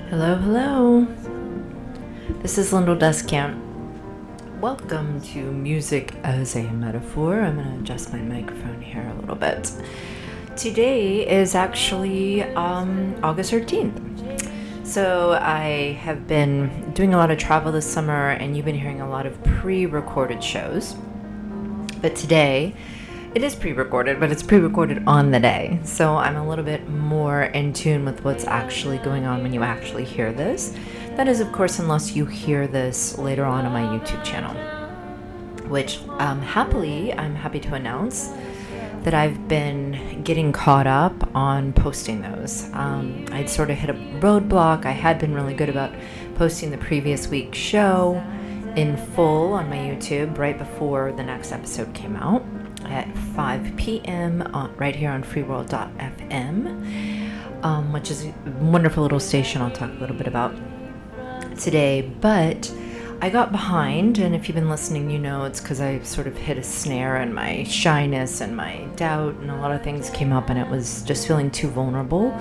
Hello, hello. This is Lyndall Descamp. Welcome to Music as a Metaphor. I'm going to adjust my microphone here a little bit. Today is actually August 13th. So I have been doing a lot of travel this summer, and you've been hearing a lot of pre-recorded shows. But today, it is pre-recorded, but it's pre-recorded on the day. So I'm a little bit more in tune with what's actually going on when you actually hear this. That is, of course, unless you hear this later on my YouTube channel, which I'm happy to announce that I've been getting caught up on posting those. I'd sort of hit a roadblock. I had been really good about posting the previous week's show in full on my YouTube right before the next episode came out at 5 p.m. Right here on freeworld.fm, which is a wonderful little station I'll talk a little bit about today. But I got behind, and if you've been listening, you know it's because I sort of hit a snare, and my shyness and my doubt and a lot of things came up, and it was just feeling too vulnerable.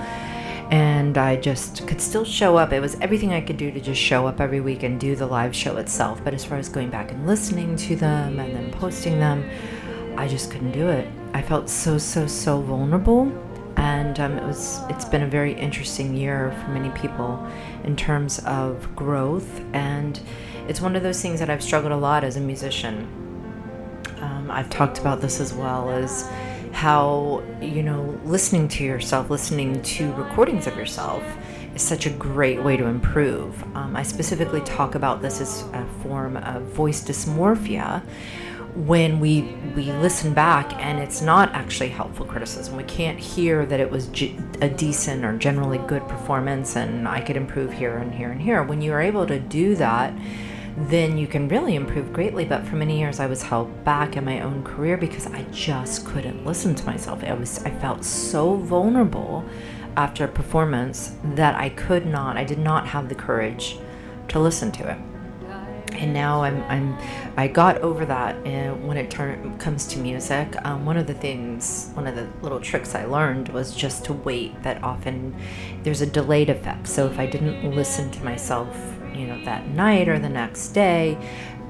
And I just could still show up. It was everything I could do to just show up every week and do the live show itself. But as far as going back and listening to them and then posting them, I just couldn't do it. I felt so vulnerable, and it's been a very interesting year for many people in terms of growth, and it's one of those things that I've struggled a lot as a musician. I've talked about this as well as how, listening to yourself, listening to recordings of yourself is such a great way to improve. I specifically talk about this as a form of voice dysmorphia, when we listen back and it's not actually helpful criticism. We can't hear that it was a decent or generally good performance and I could improve here and here and here. When you are able to do that, then you can really improve greatly. But for many years I was held back in my own career because I just couldn't listen to myself. I felt so vulnerable after a performance that I did not have the courage to listen to it. And now I got over that when it comes to music. One of the little tricks I learned was just to wait. That often there's a delayed effect. So if I didn't listen to myself, that night or the next day,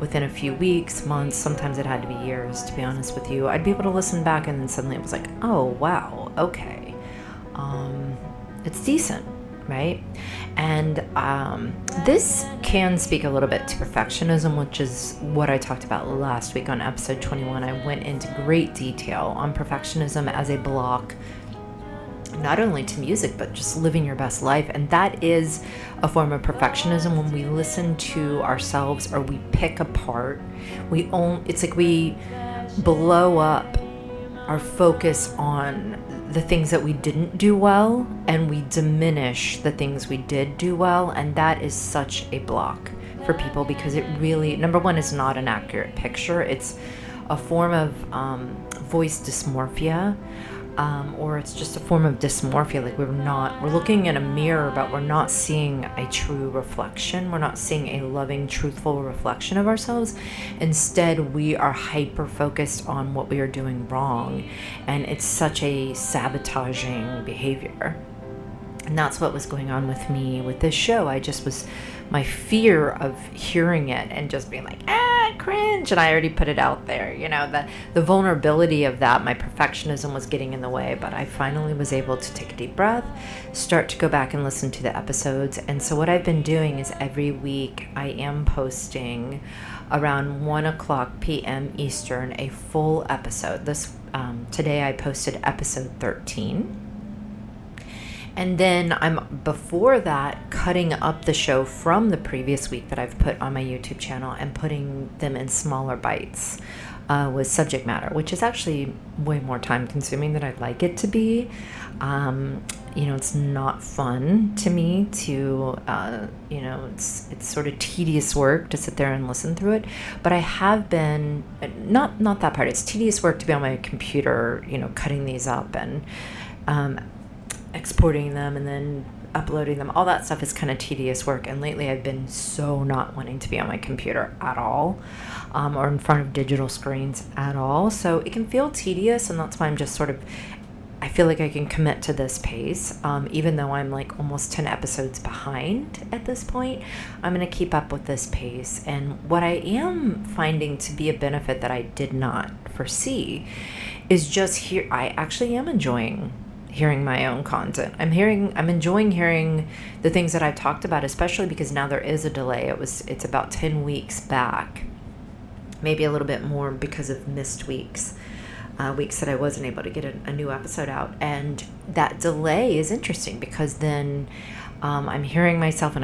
within a few weeks, months, sometimes it had to be years, to be honest with you, I'd be able to listen back and then suddenly it was like, oh, wow, okay. It's decent. Right? And this can speak a little bit to perfectionism, which is what I talked about last week on episode 21. I went into great detail on perfectionism as a block, not only to music, but just living your best life. And that is a form of perfectionism when we listen to ourselves or we pick apart. It's like we blow up our focus on the things that we didn't do well, and we diminish the things we did do well, and that is such a block for people because it really, number one, is not an accurate picture. It's a form of voice dysmorphia, or it's just a form of dysmorphia. Like we're looking in a mirror, but we're not seeing a true reflection. We're not seeing a loving, truthful reflection of ourselves. Instead, we are hyper focused on what we are doing wrong, and it's such a sabotaging behavior. And that's what was going on with me with this show. My fear of hearing it and just being like, cringe. And I already put it out there, the vulnerability of that, my perfectionism was getting in the way, but I finally was able to take a deep breath, start to go back and listen to the episodes. And so what I've been doing is every week I am posting around 1:00 p.m. Eastern, a full episode. Today I posted episode 13. And then I'm, before that, cutting up the show from the previous week that I've put on my YouTube channel and putting them in smaller bites with subject matter, which is actually way more time consuming than I'd like it to be. It's not fun to me to, it's sort of tedious work to sit there and listen through it. But I have been, not that part, it's tedious work to be on my computer, cutting these up and exporting them and then uploading them. All that stuff is kind of tedious work, and lately I've been so not wanting to be on my computer at all, or in front of digital screens at all, so it can feel tedious, and that's why I'm just sort of, I feel like I can commit to this pace, even though I'm like almost 10 episodes behind at this point. I'm going to keep up with this pace. And what I am finding to be a benefit that I did not foresee is just here. I actually am enjoying hearing my own content. I'm enjoying hearing the things that I've talked about, especially because now there is a delay. It's about 10 weeks back, maybe a little bit more because of missed weeks. Weeks that I wasn't able to get a new episode out. And that delay is interesting because then I'm hearing myself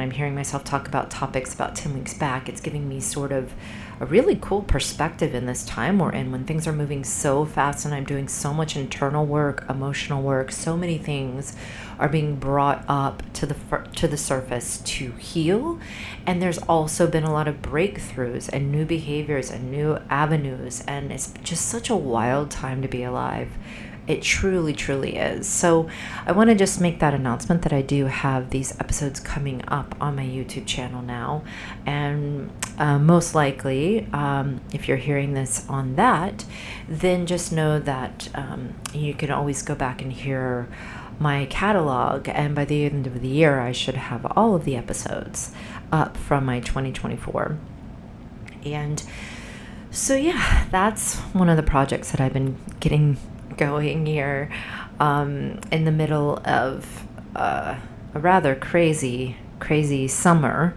talk about topics about 10 weeks back. It's giving me sort of a really cool perspective in this time we're in, when things are moving so fast and I'm doing so much internal work, emotional work. So many things are being brought up to the surface to heal. And there's also been a lot of breakthroughs and new behaviors and new avenues. And it's just such a wild time to be alive. It truly, truly is. So I want to just make that announcement that I do have these episodes coming up on my YouTube channel now. And most likely, if you're hearing this on that, then just know that you can always go back and hear my catalog. And by the end of the year, I should have all of the episodes up from my 2024. And so, yeah, that's one of the projects that I've been getting going here in the middle of a rather crazy summer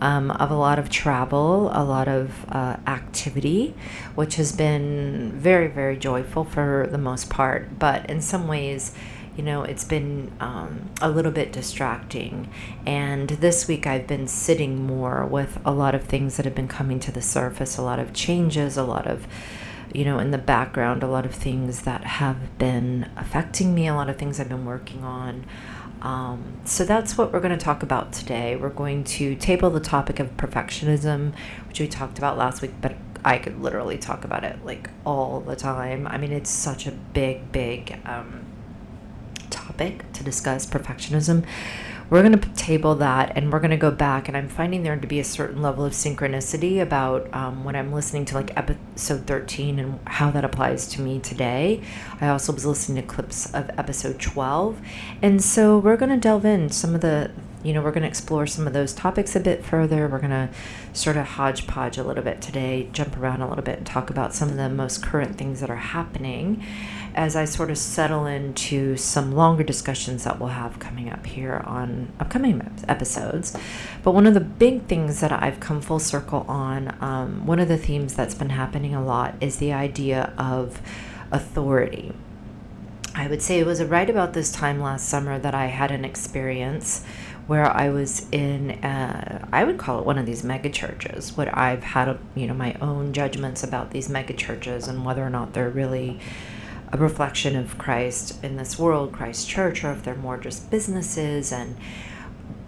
of a lot of travel, a lot of activity, which has been very, very joyful for the most part. But in some ways, it's been a little bit distracting. And this week I've been sitting more with a lot of things that have been coming to the surface, a lot of changes, a lot of in the background, a lot of things that have been affecting me, a lot of things I've been working on. So that's what we're going to talk about today. We're going to table the topic of perfectionism, which we talked about last week, but I could literally talk about it like all the time. I mean, it's such a big topic to discuss, perfectionism. We're going to table that, and we're going to go back, and I'm finding there to be a certain level of synchronicity about when I'm listening to like episode 13 and how that applies to me today. I also was listening to clips of episode 12, and so we're going to delve in some of the, we're going to explore some of those topics a bit further. We're going to sort of hodgepodge a little bit today, jump around a little bit, and talk about some of the most current things that are happening as I sort of settle into some longer discussions that we'll have coming up here on upcoming episodes. But one of the big things that I've come full circle on, one of the themes that's been happening a lot is the idea of authority. I would say it was right about this time last summer that I had an experience where I was in, I would call it one of these mega churches, where I've had, my own judgments about these mega churches and whether or not they're really a reflection of Christ in this world, Christ's church, or if they're more just businesses. And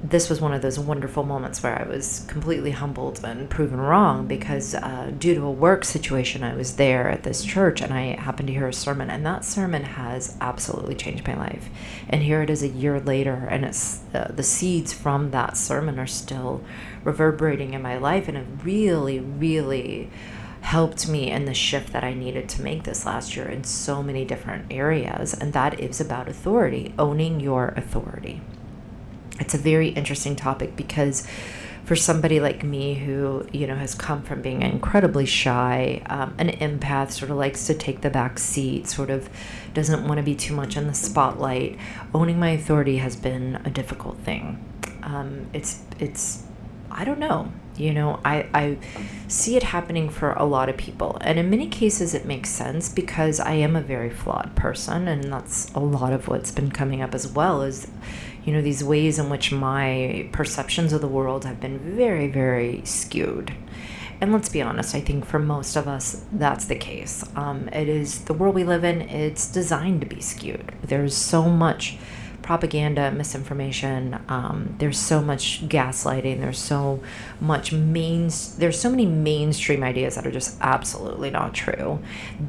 this was one of those wonderful moments where I was completely humbled and proven wrong, because due to a work situation, I was there at this church and I happened to hear a sermon, and that sermon has absolutely changed my life. And here it is a year later, and it's the seeds from that sermon are still reverberating in my life, and it really, really helped me in the shift that I needed to make this last year in so many different areas. And that is about authority, owning your authority. It's a very interesting topic because for somebody like me who, has come from being incredibly shy, an empath, sort of likes to take the back seat, sort of doesn't want to be too much in the spotlight, owning my authority has been a difficult thing. It's I don't know. I see it happening for a lot of people. And in many cases, it makes sense because I am a very flawed person. And that's a lot of what's been coming up as well, is, these ways in which my perceptions of the world have been very, very skewed. And let's be honest, I think for most of us, that's the case. It is the world we live in. It's designed to be skewed. There's so much propaganda, misinformation. There's so much gaslighting. There's so many mainstream ideas that are just absolutely not true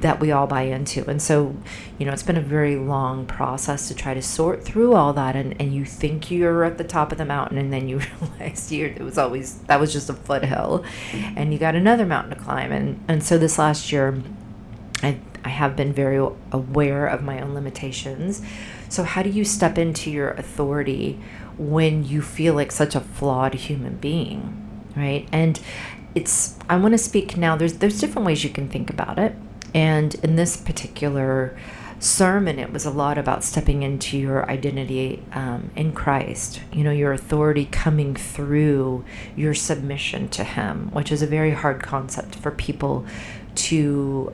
that we all buy into. And so, it's been a very long process to try to sort through all that. And you think you're at the top of the mountain, and then you realize that was just a foothill, and you got another mountain to climb. And so this last year, I have been very aware of my own limitations. So how do you step into your authority when you feel like such a flawed human being, right? And I want to speak now, there's different ways you can think about it. And in this particular sermon, it was a lot about stepping into your identity in Christ, your authority coming through your submission to him, which is a very hard concept for people to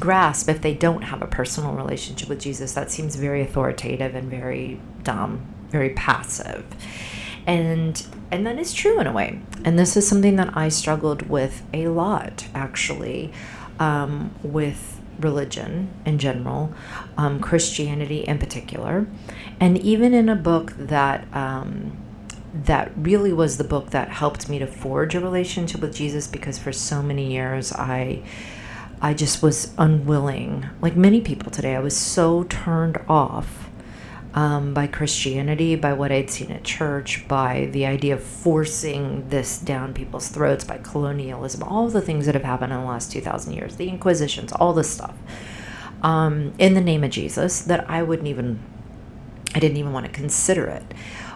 grasp if they don't have a personal relationship with Jesus. That seems very authoritative and very dumb, very passive. And that is true in a way. And this is something that I struggled with a lot, actually, with religion in general, Christianity in particular. And even in a book that really was the book that helped me to forge a relationship with Jesus, because for so many years I just was unwilling, like many people today. I was so turned off by Christianity, by what I'd seen at church, by the idea of forcing this down people's throats, by colonialism, all the things that have happened in the last 2,000 years, the Inquisitions, all this stuff, in the name of Jesus, that I didn't even want to consider it.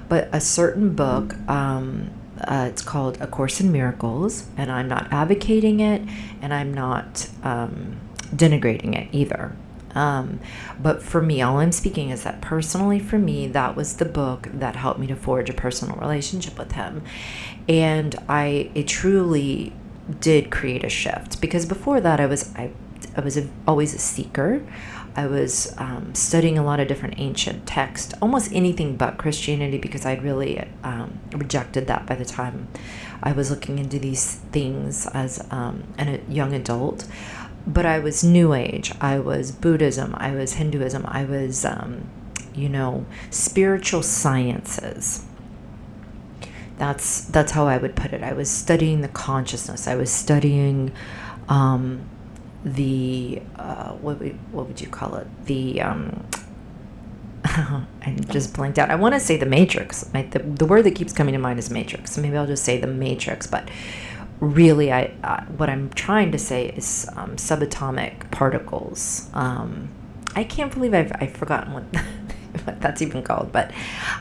But a certain book, it's called A Course in Miracles, and I'm not advocating it, and I'm not denigrating it either. But for me, all I'm speaking is that personally for me, that was the book that helped me to forge a personal relationship with him. And it truly did create a shift, because before that I was always a seeker. I was studying a lot of different ancient texts, almost anything but Christianity, because I'd really rejected that by the time I was looking into these things as a young adult. But I was New Age, I was Buddhism, I was Hinduism, I was, spiritual sciences. That's how I would put it. I was studying the consciousness. I was studying the what would you call it? The I just blanked out. I want to say the Matrix. Right? The word that keeps coming to mind is Matrix. So maybe I'll just say the Matrix, but really, what I'm trying to say is subatomic particles. I can't believe I've forgotten what that's even called, but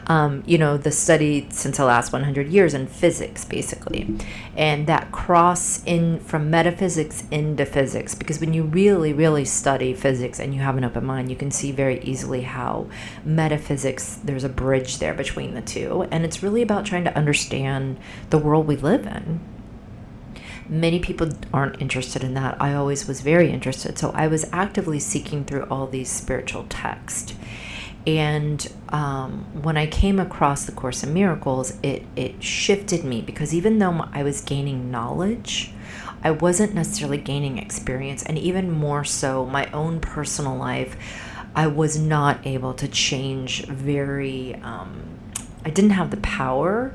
the study since the last 100 years in physics, basically, and that cross in from metaphysics into physics, because when you really, really study physics and you have an open mind, you can see very easily how metaphysics, there's a bridge there between the two, and it's really about trying to understand the world we live in. Many people aren't interested in that. I always was very interested. So I was actively seeking through all these spiritual texts. And when I came across the Course in Miracles, it shifted me, because even though I was gaining knowledge, I wasn't necessarily gaining experience. And even more so, my own personal life, I was not able to change I didn't have the power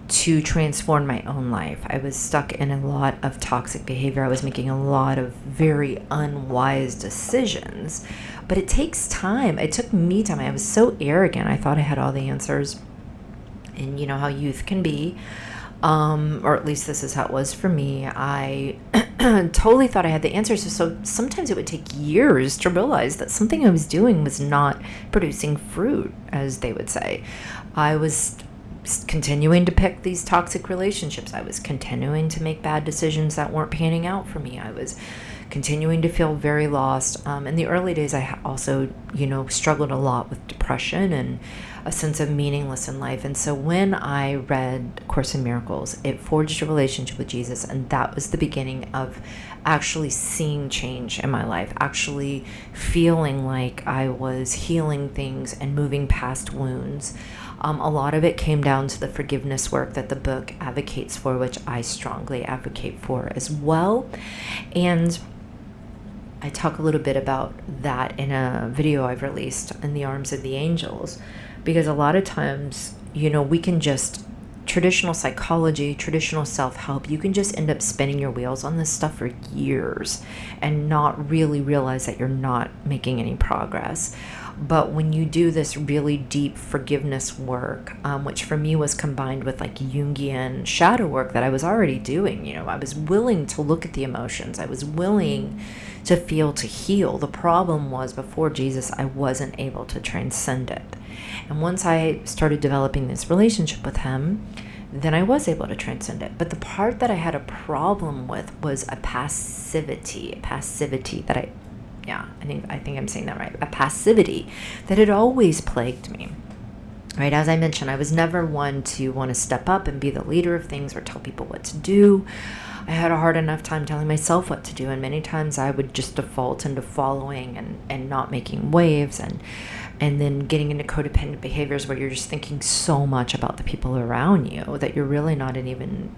to transform my own life. I was stuck in a lot of toxic behavior. I was making a lot of very unwise decisions, but it takes time. It took me time. I was so arrogant. I thought I had all the answers, and you know how youth can be, or at least this is how it was for me. I totally thought I had the answers. So sometimes it would take years to realize that something I was doing was not producing fruit, as they would say. I was continuing to pick these toxic relationships. I was continuing to make bad decisions that weren't panning out for me. I was continuing to feel very lost. In the early days, I also, struggled a lot with depression and a sense of meaningless in life. And so when I read Course in Miracles, it forged a relationship with Jesus, and that was the beginning of actually seeing change in my life, actually feeling like I was healing things and moving past wounds. A lot of it came down to the forgiveness work that the book advocates for, which I strongly advocate for as well. And I talk a little bit about that in a video I've released, In the Arms of the Angels, because a lot of times, we can just traditional psychology, traditional self-help, you can just end up spinning your wheels on this stuff for years and not really realize that you're not making any progress. But when you do this really deep forgiveness work, which for me was combined with like Jungian shadow work that I was already doing, I was willing to look at the emotions. I was willing to feel, to heal. The problem was before Jesus, I wasn't able to transcend it. And once I started developing this relationship with him, then I was able to transcend it. But the part that I had a problem with was a passivity that I think I'm saying that right. A passivity that had always plagued me. Right, as I mentioned, I was never one to want to step up and be the leader of things or tell people what to do. I had a hard enough time telling myself what to do, and many times I would just default into following and not making waves, and then getting into codependent behaviors where you're just thinking so much about the people around you that you're really not even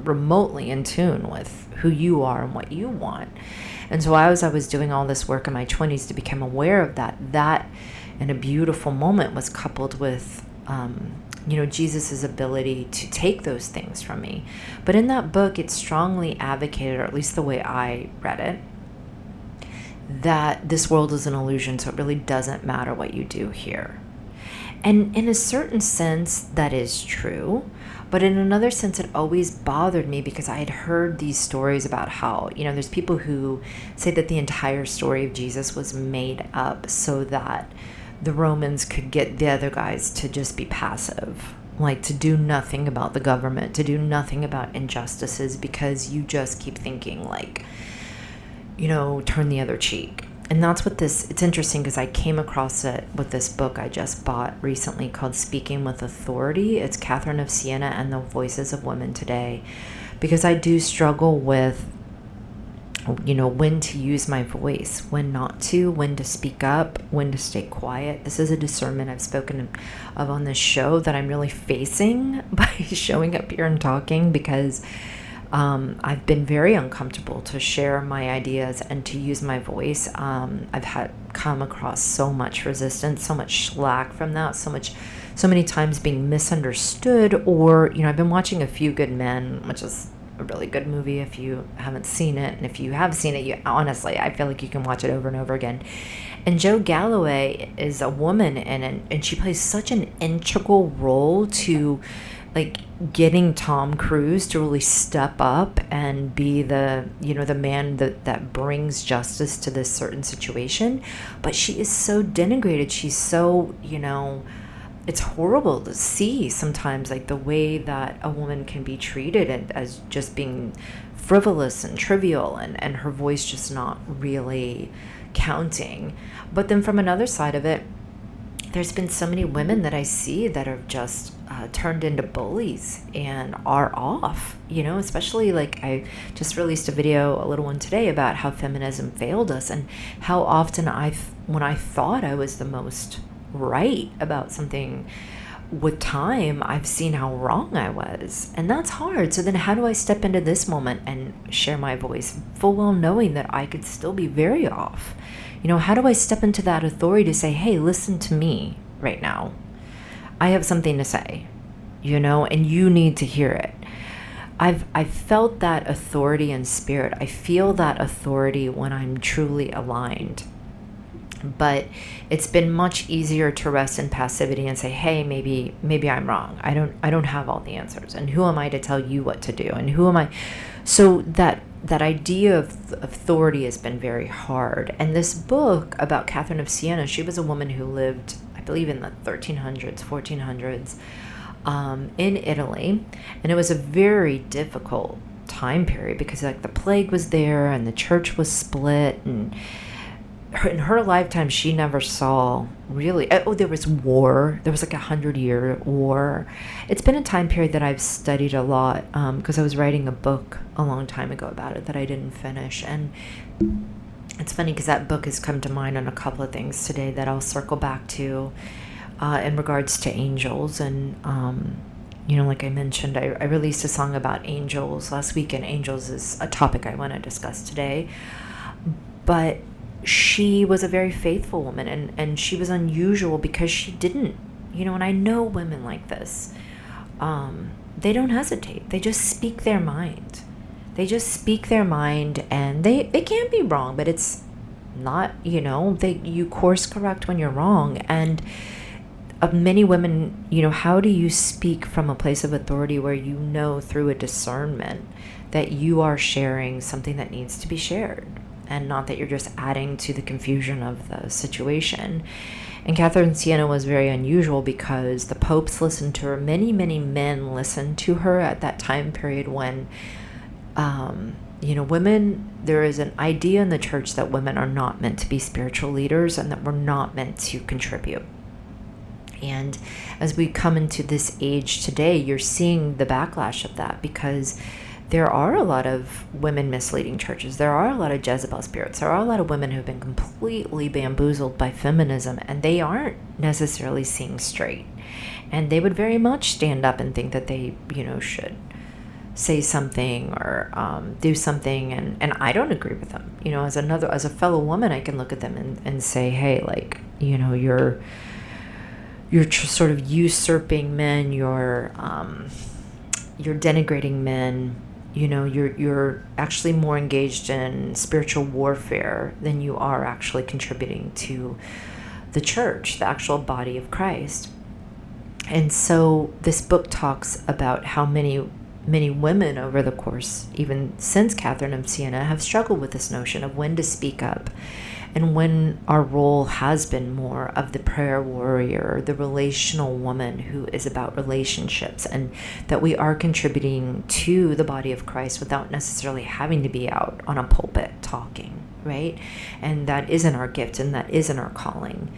remotely in tune with who you are and what you want. And so as I was doing all this work in my 20s to become aware of that in a beautiful moment was coupled with Jesus's ability to take those things from me. But in that book, it strongly advocated, or at least the way I read it, that this world is an illusion, so it really doesn't matter what you do here. And in a certain sense, that is true. But in another sense, it always bothered me because I had heard these stories about how, there's people who say that the entire story of Jesus was made up so that the Romans could get the other guys to just be passive, like to do nothing about the government, to do nothing about injustices, because you just keep thinking like, turn the other cheek. And that's what it's interesting because I came across it with this book I just bought recently called Speaking with Authority. It's Catherine of Siena and the Voices of Women Today, because I do struggle with, when to use my voice, when not to, when to speak up, when to stay quiet. This is a discernment I've spoken of on this show that I'm really facing by showing up here and talking, because I've been very uncomfortable to share my ideas and to use my voice. I've come across so much resistance, so much slack from that, so many times being misunderstood, or, I've been watching A Few Good Men, which is a really good movie if you haven't seen it. And if you have seen it, honestly, I feel like you can watch it over and over again. And Joe Galloway is a woman in it, and she plays such an integral role to like getting Tom Cruise to really step up and be the man that brings justice to this certain situation. But she is so denigrated. She's so, it's horrible to see sometimes, like the way that a woman can be treated and as just being frivolous and trivial, and her voice just not really counting. But then from another side of it, there's been so many women that I see that are just turned into bullies and are off, especially like I just released a video, a little one today, about how feminism failed us and how often when I thought I was the most right about something, with time, I've seen how wrong I was. And that's hard. So then how do I step into this moment and share my voice, full well knowing that I could still be very off? How do I step into that authority to say, hey, listen to me right now. I have something to say, and you need to hear it. I've felt that authority in spirit. I feel that authority when I'm truly aligned. But it's been much easier to rest in passivity and say, hey, maybe I'm wrong. I don't have all the answers. And who am I to tell you what to do? And who am I? So that idea of authority has been very hard. And this book about Catherine of Siena, she was a woman who lived, I believe, in the 1300s, 1400s, in Italy. And it was a very difficult time period because like the plague was there and the church was split, and in her lifetime, she never saw really, there was war. There was like 100-year war. It's been a time period that I've studied a lot because I was writing a book a long time ago about it that I didn't finish. And it's funny because that book has come to mind on a couple of things today that I'll circle back to in regards to angels. And, like I mentioned, I released a song about angels last week, and angels is a topic I want to discuss today. But she was a very faithful woman, and she was unusual because she didn't, and I know women like this. they don't hesitate. They just speak their mind. They just speak their mind, and they can be wrong, but it's not, you course correct when you're wrong. And many women, how do you speak from a place of authority where through a discernment that you are sharing something that needs to be shared, and not that you're just adding to the confusion of the situation? And Catherine of Siena was very unusual because the popes listened to her. Many, many men listened to her at that time period when women, there is an idea in the church that women are not meant to be spiritual leaders and that we're not meant to contribute. And as we come into this age today, you're seeing the backlash of that, because there are a lot of women misleading churches. There are a lot of Jezebel spirits. There are a lot of women who've been completely bamboozled by feminism, and they aren't necessarily seeing straight. And they would very much stand up and think that they, should say something or do something, and I don't agree with them. As a fellow woman, I can look at them and say, hey, you're sort of usurping men, you're denigrating men, you're actually more engaged in spiritual warfare than you are actually contributing to the church, the actual body of Christ. And so this book talks about how many women over the course, even since Catherine of Siena, have struggled with this notion of when to speak up, and when our role has been more of the prayer warrior, the relational woman who is about relationships, and that we are contributing to the body of Christ without necessarily having to be out on a pulpit talking, right? And that isn't our gift, and that isn't our calling.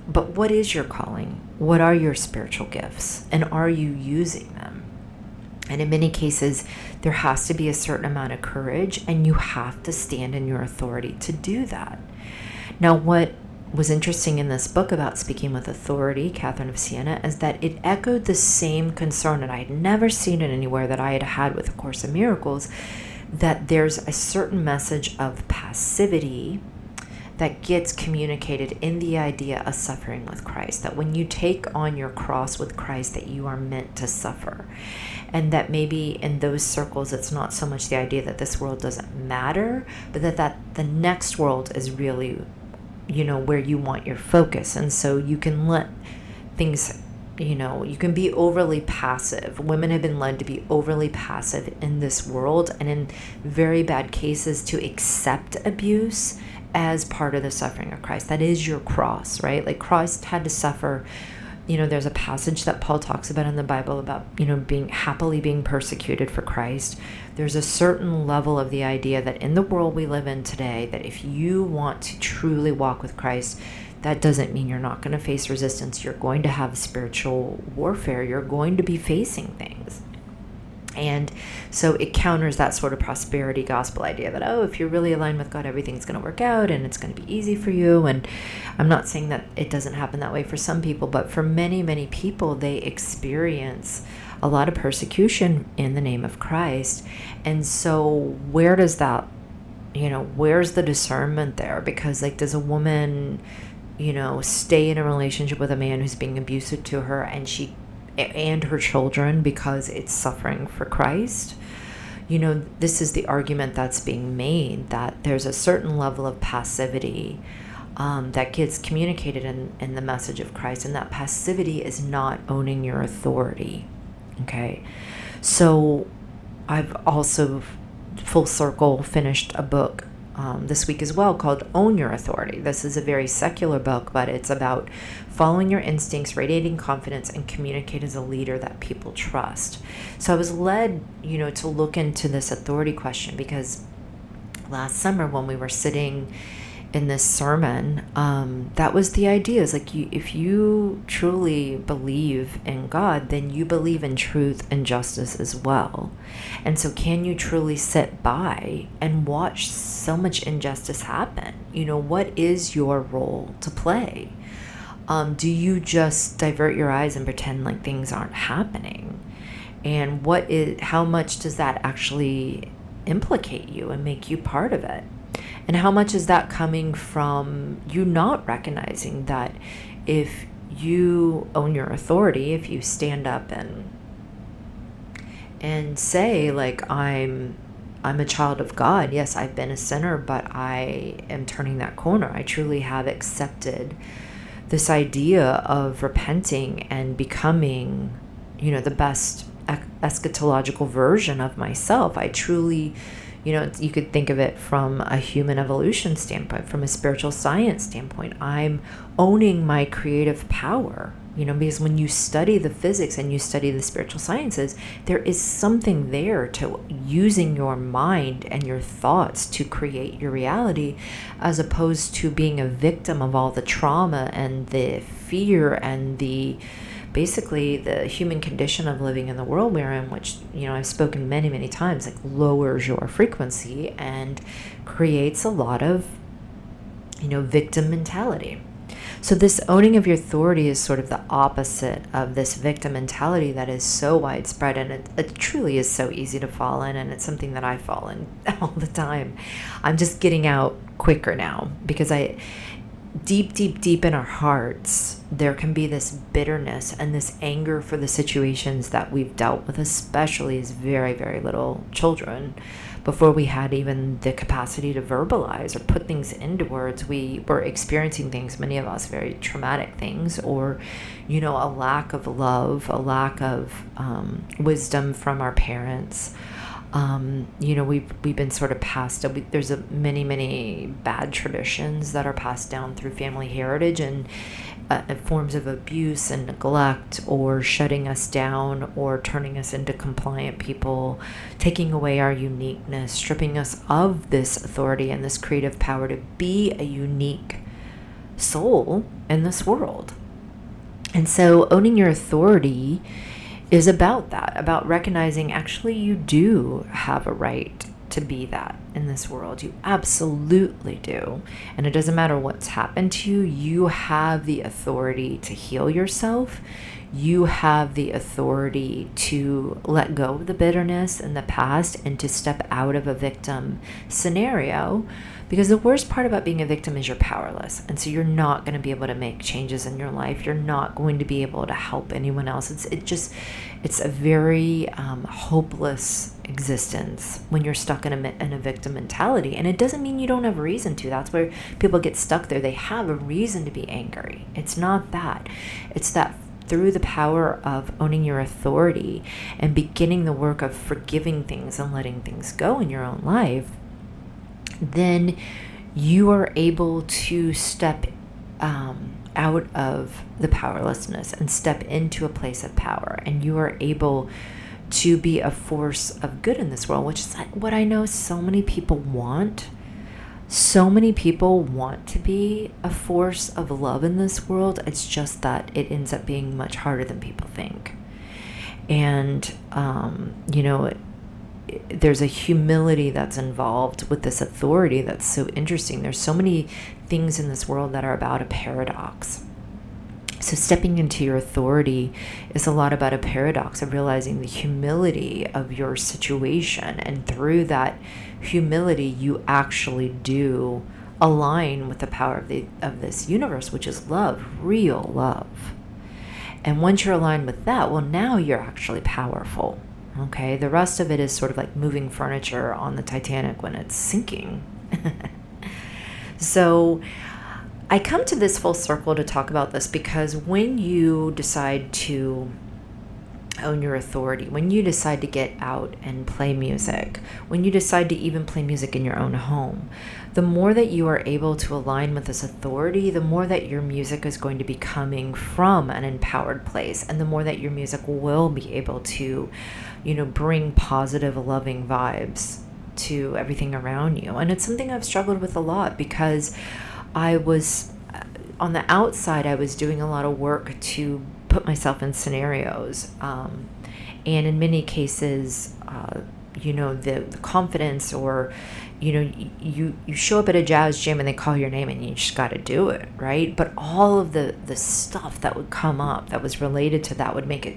But what is your calling? What are your spiritual gifts? And are you using them? And in many cases, there has to be a certain amount of courage, and you have to stand in your authority to do that. Now, what was interesting in this book about speaking with authority, Catherine of Siena, is that it echoed the same concern, and I had never seen it anywhere that I had had with A Course in Miracles, that there's a certain message of passivity that gets communicated in the idea of suffering with Christ, that when you take on your cross with Christ, that you are meant to suffer. And that maybe in those circles, it's not so much the idea that this world doesn't matter, but that the next world is really, where you want your focus. And so you can let things, you can be overly passive. Women have been led to be overly passive in this world, and in very bad cases to accept abuse as part of the suffering of Christ. That is your cross, right? Like Christ had to suffer. There's a passage that Paul talks about in the Bible about, being happily being persecuted for Christ. There's a certain level of the idea that in the world we live in today, that if you want to truly walk with Christ, that doesn't mean you're not going to face resistance. You're going to have spiritual warfare. You're going to be facing things. And so it counters that sort of prosperity gospel idea that, if you're really aligned with God, everything's going to work out and it's going to be easy for you. And I'm not saying that it doesn't happen that way for some people, but for many, many people, they experience a lot of persecution in the name of Christ. And so where does that, where's the discernment there? Because does a woman, stay in a relationship with a man who's being abusive to her and her children because it's suffering for Christ? This is the argument that's being made, that there's a certain level of passivity that gets communicated in the message of Christ, and that passivity is not owning your authority. Okay, so I've also full circle finished a book this week as well called Own Your Authority. This is a very secular book, but it's about following your instincts, radiating confidence, and communicate as a leader that people trust. So I was led, to look into this authority question because last summer when we were sitting in this sermon, that was the idea. Is if you truly believe in God, then you believe in truth and justice as well. And so can you truly sit by and watch so much injustice happen? What is your role to play? Do you just divert your eyes and pretend like things aren't happening? And how much does that actually implicate you and make you part of it? And how much is that coming from you not recognizing that if you own your authority, if you stand up and, and say, like, I'm a child of God. Yes, I've been a sinner, but I am turning that corner. I truly have accepted this idea of repenting and becoming, the best eschatological version of myself. I truly, you could think of it from a human evolution standpoint, from a spiritual science standpoint. I'm owning my creative power, because when you study the physics and you study the spiritual sciences, there is something there to using your mind and your thoughts to create your reality, as opposed to being a victim of all the trauma and the fear and basically the human condition of living in the world we're in, which, I've spoken many, many times, like, lowers your frequency and creates a lot of, victim mentality. So this owning of your authority is sort of the opposite of this victim mentality that is so widespread, and it truly is so easy to fall in, and it's something that I fall in all the time. I'm just getting out quicker now, because deep in our hearts, there can be this bitterness and this anger for the situations that we've dealt with, especially as very, very little children. Before we had even the capacity to verbalize or put things into words, we were experiencing things, many of us very traumatic things, or, a lack of love, a lack of wisdom from our parents. We've been sort of passed. There's many bad traditions that are passed down through family heritage, and forms of abuse and neglect, or shutting us down, or turning us into compliant people, taking away our uniqueness, stripping us of this authority and this creative power to be a unique soul in this world. And so owning your authority is about that, about recognizing actually you do have a right to be that in this world. You absolutely do. And it doesn't matter what's happened to you, you have the authority to heal yourself. You have the authority to let go of the bitterness in the past and to step out of a victim scenario. Because the worst part about being a victim is you're powerless. And so you're not going to be able to make changes in your life. You're not going to be able to help anyone else. It's a very hopeless existence when you're stuck in a victim mentality. And it doesn't mean you don't have a reason to. That's where people get stuck there. They have a reason to be angry. It's not that. It's that through the power of owning your authority and beginning the work of forgiving things and letting things go in your own life, then you are able to step out of the powerlessness and step into a place of power. And you are able to be a force of good in this world, which is what I know so many people want. So many people want to be a force of love in this world. It's just that it ends up being much harder than people think. And, there's a humility that's involved with this authority that's so interesting. There's so many things in this world that are about a paradox. So stepping into your authority is a lot about a paradox of realizing the humility of your situation. And through that humility, you actually do align with the power of this universe, which is love, real love. And once you're aligned with that, well, now you're actually powerful. Okay, the rest of it is sort of like moving furniture on the Titanic when it's sinking. So I come to this full circle to talk about this because when you decide to own your authority, when you decide to get out and play music, when you decide to even play music in your own home, the more that you are able to align with this authority, the more that your music is going to be coming from an empowered place, and the more that your music will be able to, bring positive, loving vibes to everything around you. And it's something I've struggled with a lot because I was, on the outside, I was doing a lot of work to put myself in scenarios. And in many cases, the confidence, or, you show up at a jazz jam and they call your name and you just got to do it, right? But all of the stuff that would come up that was related to that would make it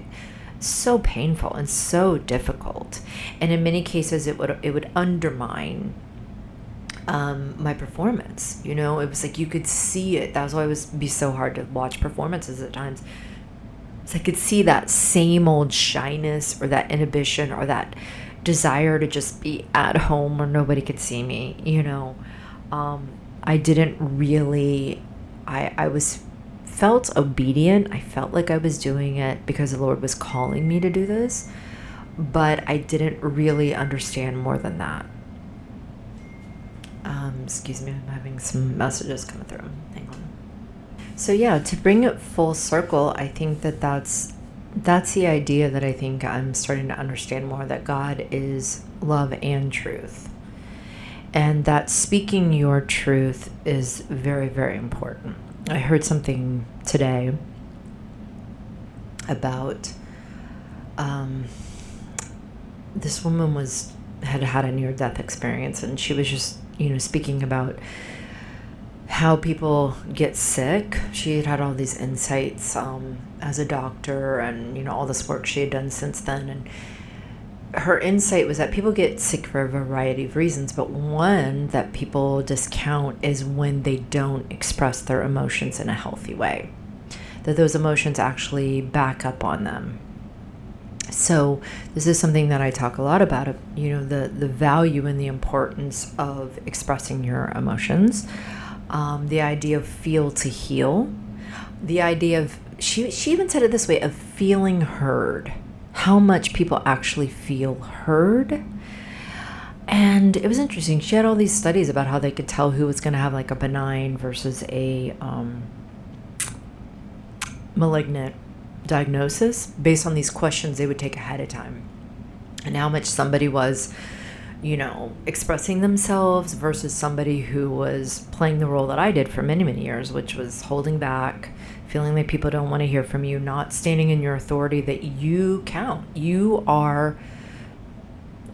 so painful and so difficult. And in many cases, it would undermine my performance. It was like you could see it. That was why it would be so hard to watch performances at times, So I could see that same old shyness or that inhibition or that desire to just be at home where nobody could see me, I didn't really, I was felt obedient. I felt like I was doing it because the Lord was calling me to do this, but I didn't really understand more than that. Excuse me, I'm having some messages coming through. Hang on. So yeah, to bring it full circle, I think that's the idea that I think I'm starting to understand more, that God is love and truth. And that speaking your truth is very, very important. I heard something today about this woman had a near-death experience, and she was just, speaking about how people get sick. She had all these insights as a doctor, and all this work she had done since then, and her insight was that people get sick for a variety of reasons, but one that people discount is when they don't express their emotions in a healthy way, that those emotions actually back up on them. So this is something that I talk a lot about, the value and the importance of expressing your emotions, the idea of feel to heal, the idea of, she even said it this way, of feeling heard, how much people actually feel heard. And it was interesting. She had all these studies about how they could tell who was going to have like a benign versus a malignant diagnosis based on these questions they would take ahead of time, and how much somebody was, expressing themselves versus somebody who was playing the role that I did for many, many years, which was holding back, feeling like people don't want to hear from you, not standing in your authority, that you count. You are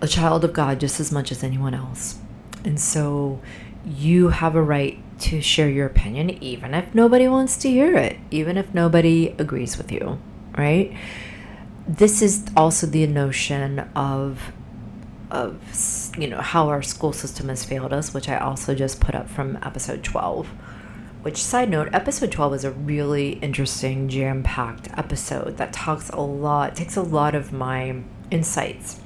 a child of God just as much as anyone else. And so you have a right to share your opinion, even if nobody wants to hear it, even if nobody agrees with you, right? This is also the notion of how our school system has failed us, which I also just put up from episode 12. Which, side note, episode 12 is a really interesting, jam-packed episode that takes a lot of my insights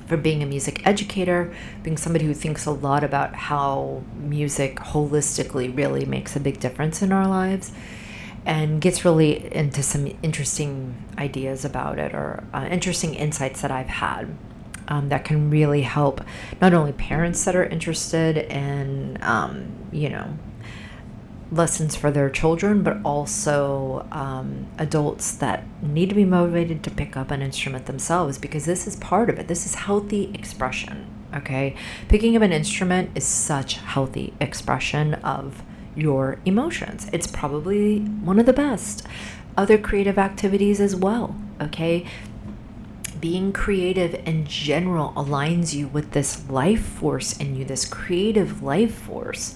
from being a music educator, being somebody who thinks a lot about how music holistically really makes a big difference in our lives, and gets really into some interesting ideas about it, or interesting insights that I've had that can really help not only parents that are interested in, lessons for their children, but also adults that need to be motivated to pick up an instrument themselves, because this is part of it. This is healthy expression, okay? Picking up an instrument is such healthy expression of your emotions. It's probably one of the best. Other creative activities as well, okay? Being creative in general aligns you with this life force in you, this creative life force.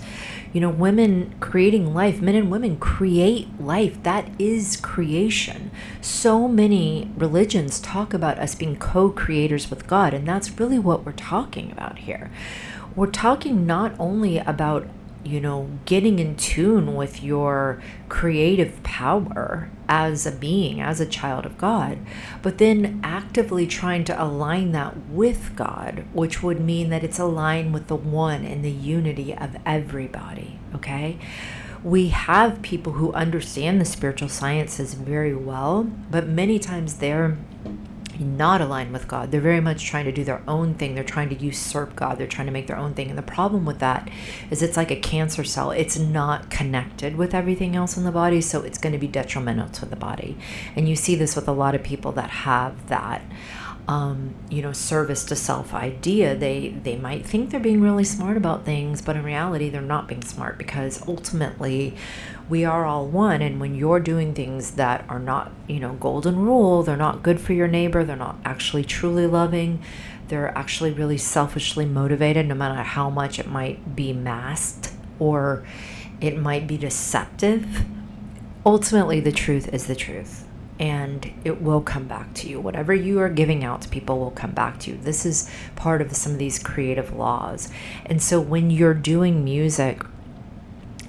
Women creating life, men and women create life. That is creation. So many religions talk about us being co-creators with God, and that's really what we're talking about here. We're talking not only about, getting in tune with your creative power as a being, as a child of God, but then actively trying to align that with God, which would mean that it's aligned with the one and the unity of everybody, okay? We have people who understand the spiritual sciences very well, but many times they're not aligned with God. They're very much trying to do their own thing. They're trying to usurp God. They're trying to make their own thing. And the problem with that is it's like a cancer cell. It's not connected with everything else in the body, so it's going to be detrimental to the body. And you see this with a lot of people that have that service to self idea. They might think they're being really smart about things, but in reality they're not being smart, because ultimately we are all one. And when you're doing things that are not, golden rule, they're not good for your neighbor, they're not actually truly loving, they're actually really selfishly motivated, no matter how much it might be masked or it might be deceptive, ultimately the truth is the truth. And it will come back to you. Whatever you are giving out to people will come back to you. This is part of some of these creative laws. And so when you're doing music,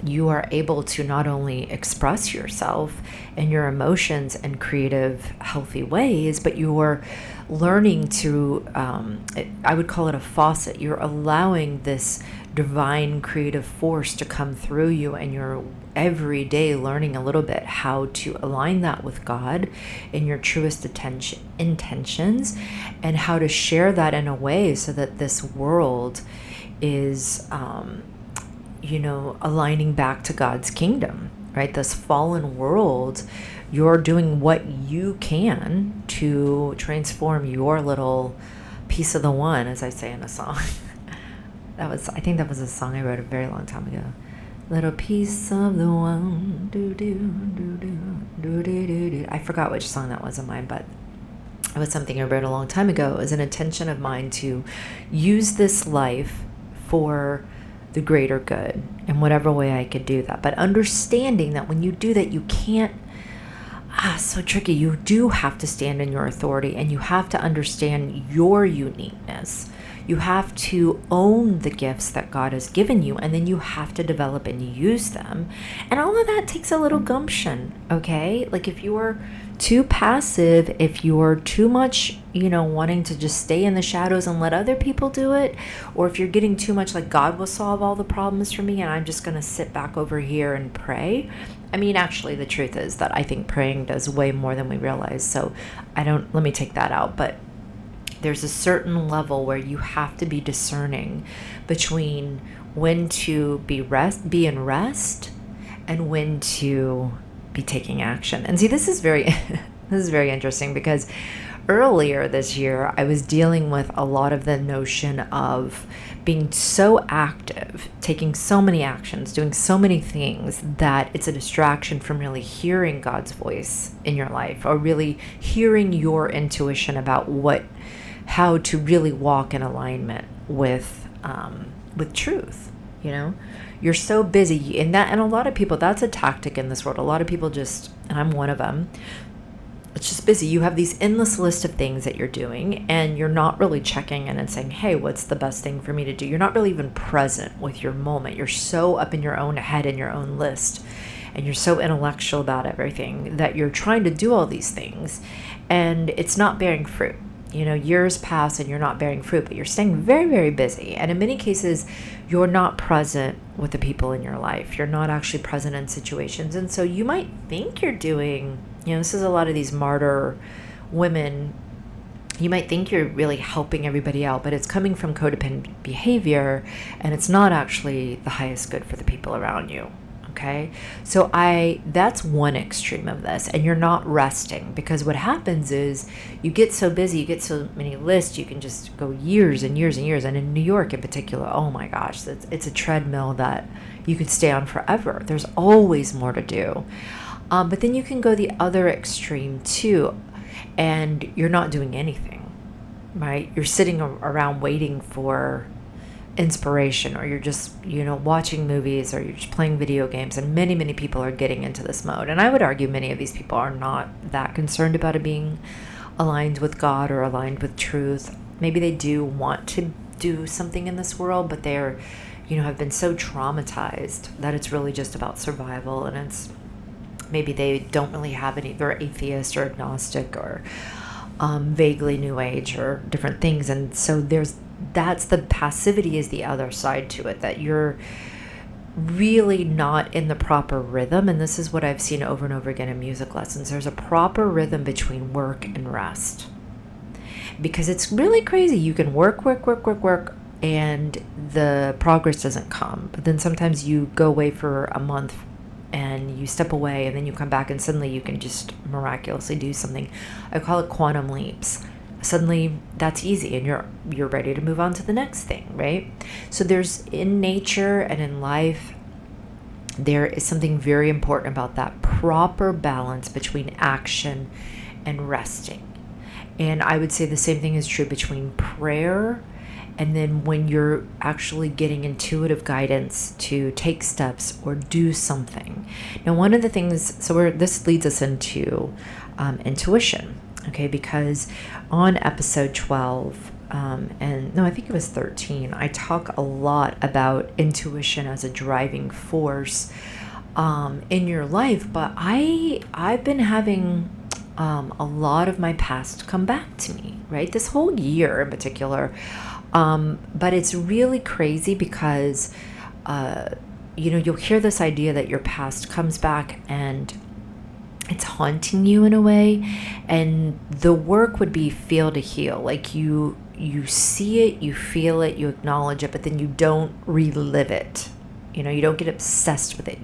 you are able to not only express yourself and your emotions in creative, healthy ways, but you're learning to, I would call it a faucet. You're allowing this divine creative force to come through you, and you're every day learning a little bit how to align that with God in your truest intentions, and how to share that in a way so that this world is, aligning back to God's kingdom, right? This fallen world, you're doing what you can to transform your little piece of the one, as I say in a song. I think that was a song I wrote a very long time ago. Little piece of the one, do do do do do do do do. I forgot which song that was of mine, but it was something I wrote a long time ago. It was an intention of mine to use this life for the greater good in whatever way I could do that. But understanding that when you do that, you can't, so tricky. You do have to stand in your authority, and you have to understand your uniqueness. You have to own the gifts that God has given you, and then you have to develop and use them. And all of that takes a little gumption, okay? Like if you're too passive, if you're too much, wanting to just stay in the shadows and let other people do it, or if you're getting too much like God will solve all the problems for me and I'm just going to sit back over here and pray. I mean, actually, the truth is that I think praying does way more than we realize. So let me take that out. But there's a certain level where you have to be discerning between when to be in rest and when to be taking action. And see, this is very interesting, because earlier this year I was dealing with a lot of the notion of being so active, taking so many actions, doing so many things that it's a distraction from really hearing God's voice in your life, or really hearing your intuition about how to really walk in alignment with truth. You're so busy, and a lot of people, that's a tactic in this world. A lot of people just, and I'm one of them, it's just busy. You have these endless list of things that you're doing, and you're not really checking in and saying, hey, what's the best thing for me to do? You're not really even present with your moment. You're so up in your own head, in your own list, and you're so intellectual about everything that you're trying to do all these things, and it's not bearing fruit. Years pass and you're not bearing fruit, but you're staying very, very busy. And in many cases, you're not present with the people in your life. You're not actually present in situations. And so you might think you're doing, this is a lot of these martyr women. You might think you're really helping everybody out, but it's coming from codependent behavior, and it's not actually the highest good for the people around you. Okay, so that's one extreme of this, and you're not resting, because what happens is you get so busy, you get so many lists, you can just go years and years and years. And in New York in particular, oh my gosh, it's a treadmill that you could stay on forever. There's always more to do. But then you can go the other extreme too, and you're not doing anything, right? You're sitting around waiting for inspiration, or you're just watching movies, or you're just playing video games. And many people are getting into this mode, and I would argue many of these people are not that concerned about it being aligned with God or aligned with truth. Maybe they do want to do something in this world, but they're have been so traumatized that it's really just about survival, and it's maybe they don't really have any, they're atheist or agnostic or vaguely new age or different things. And so that's the passivity is the other side to it, that you're really not in the proper rhythm. And this is what I've seen over and over again in music lessons. There's a proper rhythm between work and rest, because it's really crazy. You can work, and the progress doesn't come. But then sometimes you go away for a month and you step away, and then you come back, and suddenly you can just miraculously do something. I call it quantum leaps. Suddenly that's easy, and you're ready to move on to the next thing, right? So there's, in nature and in life, there is something very important about that proper balance between action and resting. And I would say the same thing is true between prayer and then when you're actually getting intuitive guidance to take steps or do something. Now, one of the things, this leads us into intuition. Okay, because on episode 12, and no, I think it was 13. I talk a lot about intuition as a driving force in your life, but I've been having a lot of my past come back to me, right? This whole year in particular. But it's really crazy because, you'll hear this idea that your past comes back and it's haunting you in a way. And the work would be feel to heal. Like you see it, you feel it, you acknowledge it, but then you don't relive it. You don't get obsessed with it.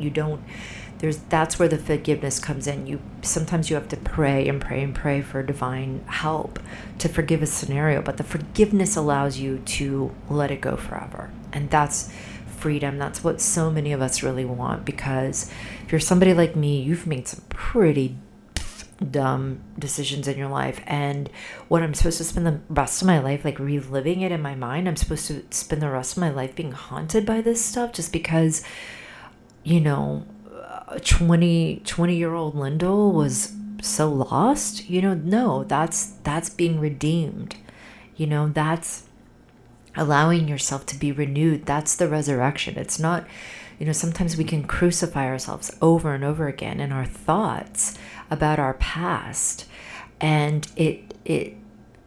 That's where the forgiveness comes in. Sometimes you have to pray and pray and pray for divine help to forgive a scenario, but the forgiveness allows you to let it go forever. And that's freedom. That's what so many of us really want, because if you're somebody like me, you've made some pretty dumb decisions in your life. And what I'm supposed to spend the rest of my life like reliving it in my mind, I'm supposed to spend the rest of my life being haunted by this stuff just because, 20-year-old Lyndall was so lost. No, that's being redeemed. That's allowing yourself to be renewed. That's the resurrection. It's not, sometimes we can crucify ourselves over and over again in our thoughts about our past, and it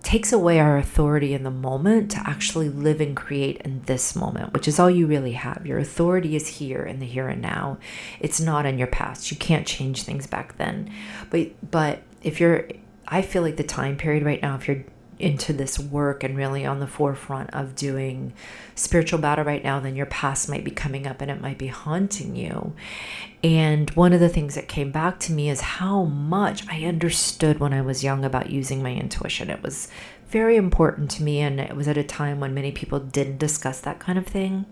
takes away our authority in the moment to actually live and create in this moment, which is all you really have. Your authority is here in the here and now. It's not in your past. You can't change things back then. But I feel like the time period right now, if you're into this work and really on the forefront of doing spiritual battle right now, then your past might be coming up and it might be haunting you. And one of the things that came back to me is how much I understood when I was young about using my intuition. It was very important to me, and it was at a time when many people didn't discuss that kind of thing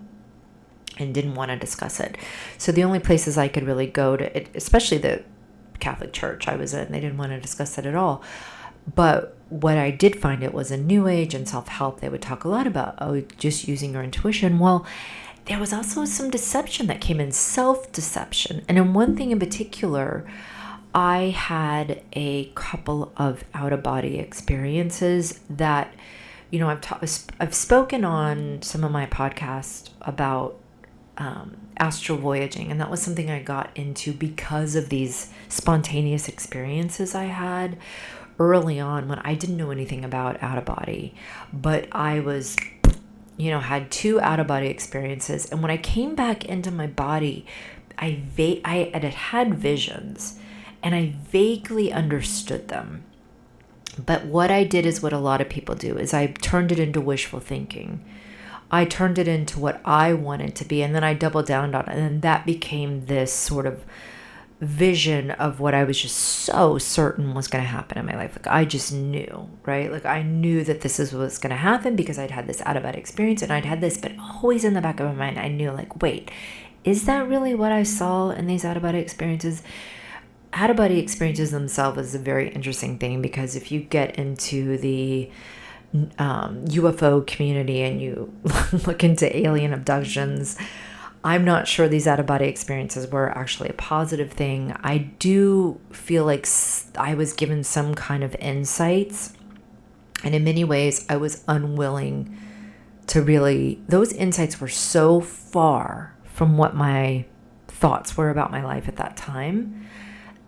and didn't want to discuss it. So the only places I could really go to it, especially the Catholic Church I was in, they didn't want to discuss it at all. But what I did find, it was in New Age and self-help. They would talk a lot about, just using your intuition. Well, there was also some deception that came in, self-deception. And in one thing in particular, I had a couple of out-of-body experiences that, I've spoken on some of my podcasts about astral voyaging. And that was something I got into because of these spontaneous experiences I had early on when I didn't know anything about out of body, but I was, had 2 out of body experiences. And when I came back into my body, I had visions and I vaguely understood them. But what I did is what a lot of people do, is I turned it into wishful thinking. I turned it into what I wanted to be, and then I doubled down on it. And that became this sort of vision of what I was just so certain was going to happen in my life. Like I just knew, right? Like I knew that this is what's going to happen because I'd had this out-of-body experience, and I'd had this, but always in the back of my mind, I knew like, wait, is that really what I saw in these out-of-body experiences? Out-of-body experiences themselves is a very interesting thing, because if you get into the UFO community and you look into alien abductions, I'm not sure these out-of-body experiences were actually a positive thing. I do feel like I was given some kind of insights, and in many ways I was unwilling to really, those insights were so far from what my thoughts were about my life at that time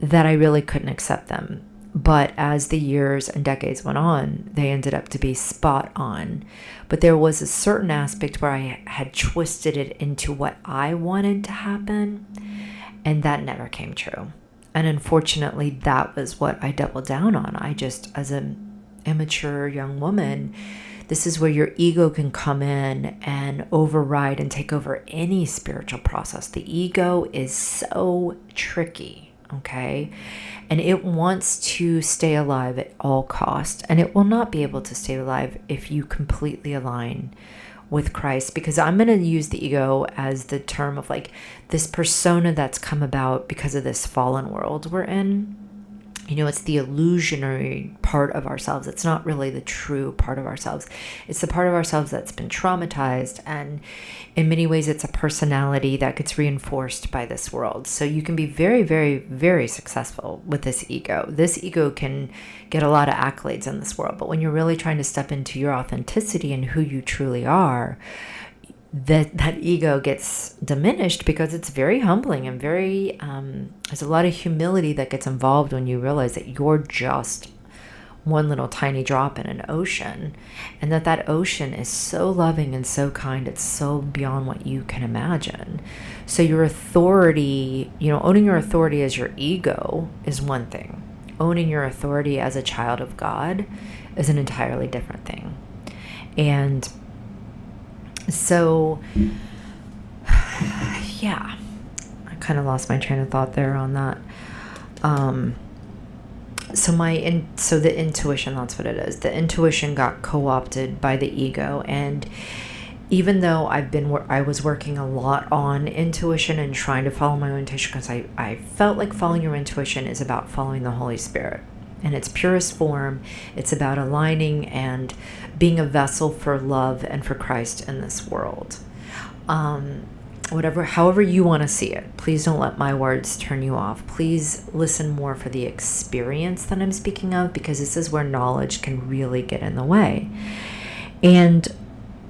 that I really couldn't accept them. But as the years and decades went on, they ended up to be spot on. But there was a certain aspect where I had twisted it into what I wanted to happen, and that never came true. And unfortunately, that was what I doubled down on. I just, as an immature young woman, this is where your ego can come in and override and take over any spiritual process. The ego is so tricky, okay? And it wants to stay alive at all costs. And it will not be able to stay alive if you completely align with Christ. Because I'm going to use the ego as the term of like this persona that's come about because of this fallen world we're in. It's the illusionary part of ourselves. It's not really the true part of ourselves. It's the part of ourselves that's been traumatized. And in many ways, it's a personality that gets reinforced by this world. So you can be very, very, very successful with this ego. This ego can get a lot of accolades in this world. But when you're really trying to step into your authenticity and who you truly are, that ego gets diminished, because it's very humbling and very there's a lot of humility that gets involved when you realize that you're just one little tiny drop in an ocean, and that ocean is so loving and so kind. It's so beyond what you can imagine. So your authority, owning your authority as your ego is one thing. Owning your authority as a child of God is an entirely different thing. And so, yeah, I kind of lost my train of thought there on that. So the intuition, that's what it is. The intuition got co-opted by the ego. And even though I was working a lot on intuition and trying to follow my own intuition, because I felt like following your intuition is about following the Holy Spirit. In its purest form, it's about aligning and being a vessel for love and for Christ in this world. However you want to see it, please don't let my words turn you off. Please listen more for the experience that I'm speaking of, because this is where knowledge can really get in the way. And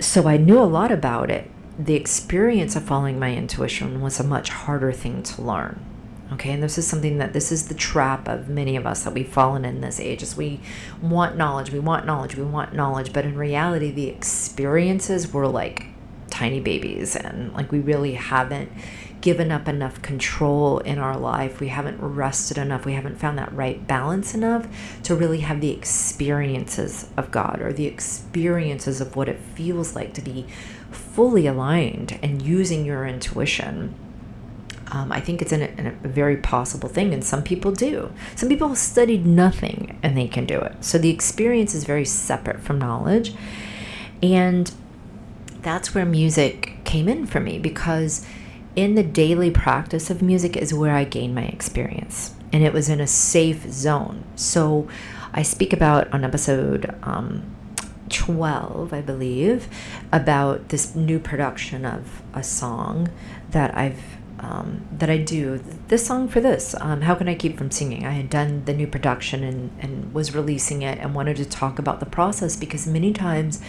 so I knew a lot about it. The experience of following my intuition was a much harder thing to learn. Okay, and this is the trap of many of us that we've fallen in this age, is we want knowledge, but in reality, the experiences were like tiny babies, and like we really haven't given up enough control in our life. We haven't rested enough. We haven't found that right balance enough to really have the experiences of God, or the experiences of what it feels like to be fully aligned and using your intuition. I think it's a very possible thing, and some people do. Some people have studied nothing and they can do it. So the experience is very separate from knowledge. And that's where music came in for me, because in the daily practice of music is where I gained my experience. And it was in a safe zone. So I speak about on episode 12, I believe, about this new production of a song that I do. This song for this, How Can I Keep From Singing? I had done the new production and was releasing it, and wanted to talk about the process, because many times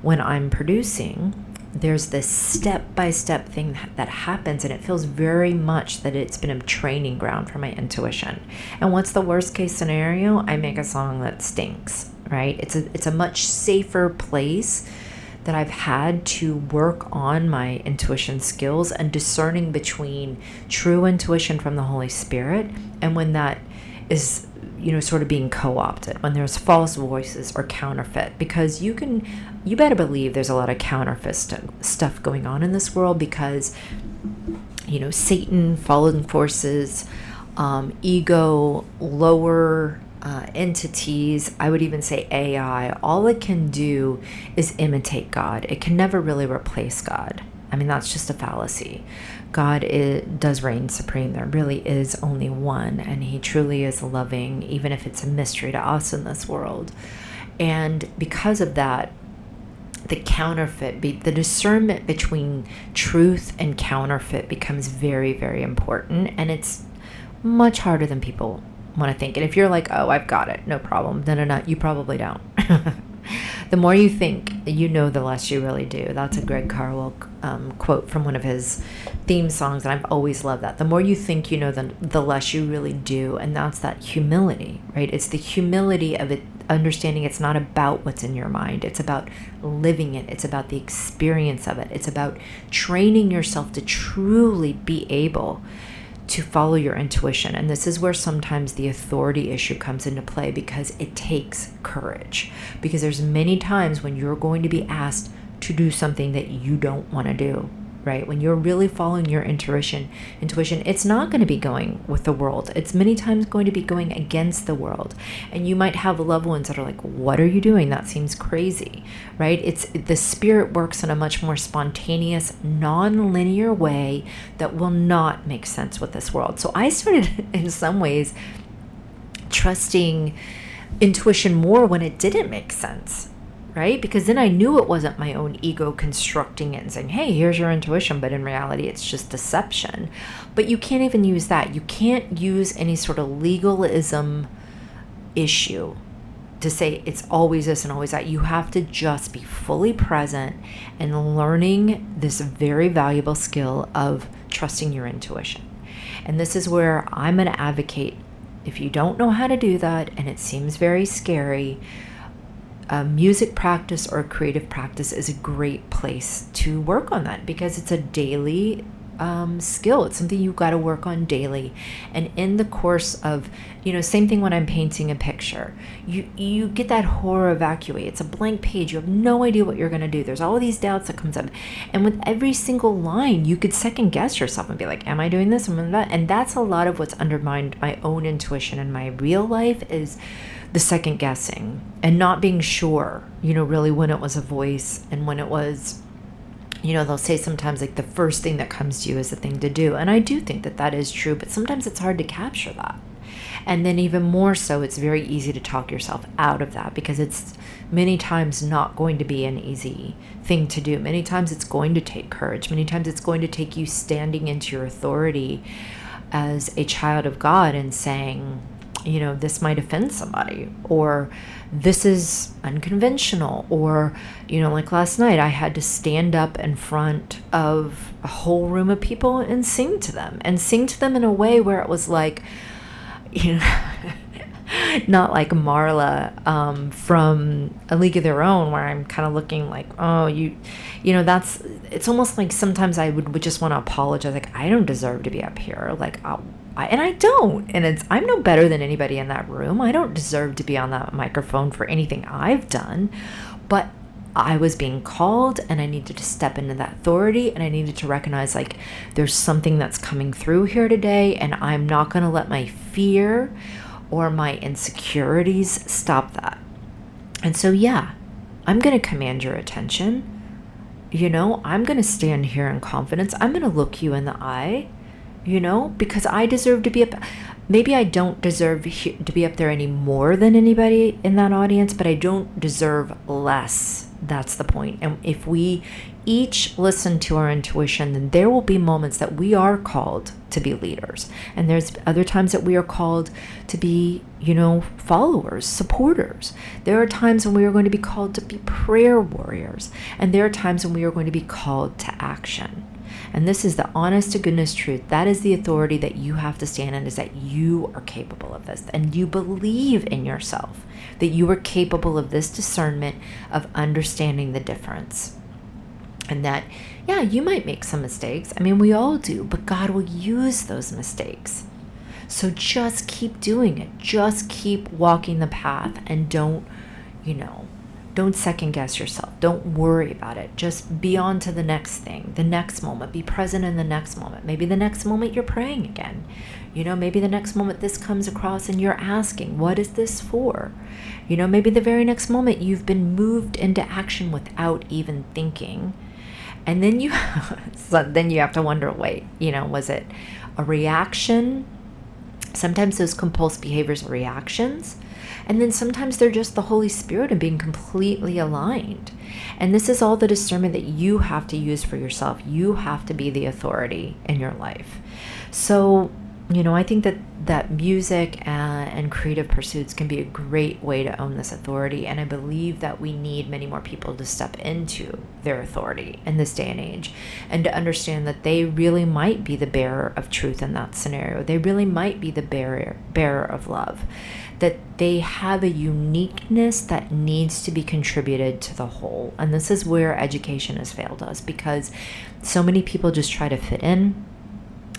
when I'm producing, there's this step-by-step thing that happens, and it feels very much that it's been a training ground for my intuition. And what's the worst case scenario? I make a song that stinks, right? It's a much safer place that I've had to work on my intuition skills and discerning between true intuition from the Holy Spirit and when that is, sort of being co-opted, when there's false voices or counterfeit. Because you better believe there's a lot of counterfeit stuff going on in this world, because, Satan, fallen forces, ego, lower entities, I would even say AI, all it can do is imitate God. It can never really replace God. I mean, that's just a fallacy. God does reign supreme. There really is only one, and he truly is loving, even if it's a mystery to us in this world. And because of that, the counterfeit, the discernment between truth and counterfeit becomes very, very important, and it's much harder than people want to think. And if you're like, oh, I've got it, no problem, no, you probably don't. The more you think, the less you really do. That's a Greg Carwell quote from one of his theme songs, and I've always loved that. The more you think you know, the less you really do. And that's that humility, right? It's the humility of it, understanding it's not about what's in your mind. It's about living it. It's about the experience of it. It's about training yourself to truly be able to follow your intuition. And this is where sometimes the authority issue comes into play, because it takes courage. Because there's many times when you're going to be asked to do something that you don't want to do, right? When you're really following your intuition, it's not going to be going with the world. It's many times going to be going against the world. And you might have loved ones that are like, what are you doing? That seems crazy, right? The spirit works in a much more spontaneous, non-linear way that will not make sense with this world. So I started in some ways trusting intuition more when it didn't make sense, right? Because then I knew it wasn't my own ego constructing it and saying, hey, here's your intuition, but in reality, it's just deception. But you can't even use that. You can't use any sort of legalism issue to say it's always this and always that. You have to just be fully present and learning this very valuable skill of trusting your intuition. And this is where I'm going to advocate, if you don't know how to do that and it seems very scary, a music practice or a creative practice is a great place to work on that, because it's a daily skill. It's something you got to work on daily. And in the course of, same thing when I'm painting a picture, you get that horror evacuate. It's a blank page. You have no idea what you're going to do. There's all these doubts that comes up. And with every single line, you could second guess yourself and be like, am I doing this? Am I that? And that's a lot of what's undermined my own intuition in my real life, is the second guessing and not being sure, really when it was a voice and when it was, they'll say sometimes like the first thing that comes to you is the thing to do. And I do think that that is true, but sometimes it's hard to capture that. And then even more so, it's very easy to talk yourself out of that, because it's many times not going to be an easy thing to do. Many times it's going to take courage. Many times it's going to take you standing into your authority as a child of God and saying, this might offend somebody, or this is unconventional, or, like last night, I had to stand up in front of a whole room of people and sing to them in a way where it was like, not like Marla from A League of Their Own, where I'm kind of looking like, oh, it's almost like sometimes I would just want to apologize. Like, I don't deserve to be up here. Like, and I don't. And I'm no better than anybody in that room. I don't deserve to be on that microphone for anything I've done. But I was being called, and I needed to step into that authority, and I needed to recognize, like, there's something that's coming through here today, and I'm not going to let my fear or my insecurities stop that. And so, yeah, I'm going to command your attention. I'm going to stand here in confidence. I'm going to look you in the eye, because I deserve to be up. Maybe I don't deserve to be up there any more than anybody in that audience, but I don't deserve less. That's the point. And if we each listen to our intuition, then there will be moments that we are called to be leaders. And there's other times that we are called to be, followers, supporters. There are times when we are going to be called to be prayer warriors. And there are times when we are going to be called to action. And this is the honest to goodness truth. That is the authority that you have to stand in, is that you are capable of this. And you believe in yourself that you are capable of this discernment of understanding the difference. And that, yeah, you might make some mistakes. I mean, we all do, but God will use those mistakes. So just keep doing it. Just keep walking the path, and don't second guess yourself. Don't worry about it. Just be on to the next thing, the next moment. Be present in the next moment. Maybe the next moment you're praying again. Maybe the next moment this comes across and you're asking, what is this for? Maybe the very next moment you've been moved into action without even thinking. And then you have to wonder, wait, was it a reaction? Sometimes those compulsive behaviors are reactions. And then sometimes they're just the Holy Spirit and being completely aligned. And this is all the discernment that you have to use for yourself. You have to be the authority in your life. So, I think that music and creative pursuits can be a great way to own this authority. And I believe that we need many more people to step into their authority in this day and age, and to understand that they really might be the bearer of truth in that scenario. They really might be the bearer of love. That they have a uniqueness that needs to be contributed to the whole. And this is where education has failed us, because so many people just try to fit in.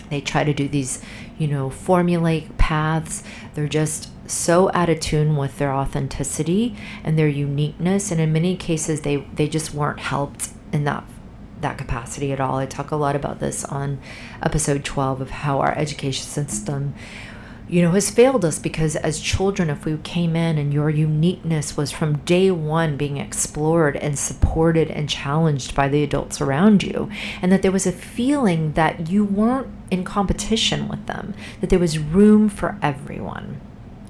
They try to do these, formulaic paths. They're just so out of tune with their authenticity and their uniqueness. And in many cases, they just weren't helped in that capacity at all. I talk a lot about this on episode 12 of how our education system has failed us, because as children, if we came in and your uniqueness was from day one being explored and supported and challenged by the adults around you, and that there was a feeling that you weren't in competition with them, that there was room for everyone,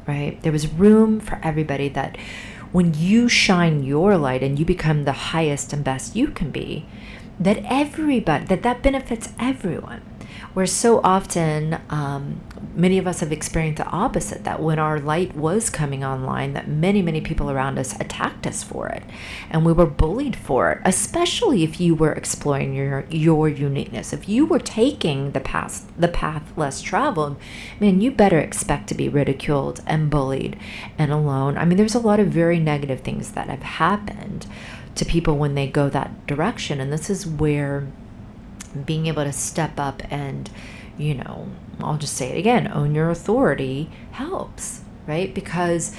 right? There was room for everybody, that when you shine your light and you become the highest and best you can be, that everybody, that benefits everyone. Where so often, many of us have experienced the opposite, that when our light was coming online, that many people around us attacked us for it, and we were bullied for it, especially if you were exploring your uniqueness. If you were taking the path less traveled, man, you better expect to be ridiculed and bullied and alone. I mean, there's a lot of very negative things that have happened to people when they go that direction, and this is where being able to step up and, I'll just say it again, own your authority helps, right? Because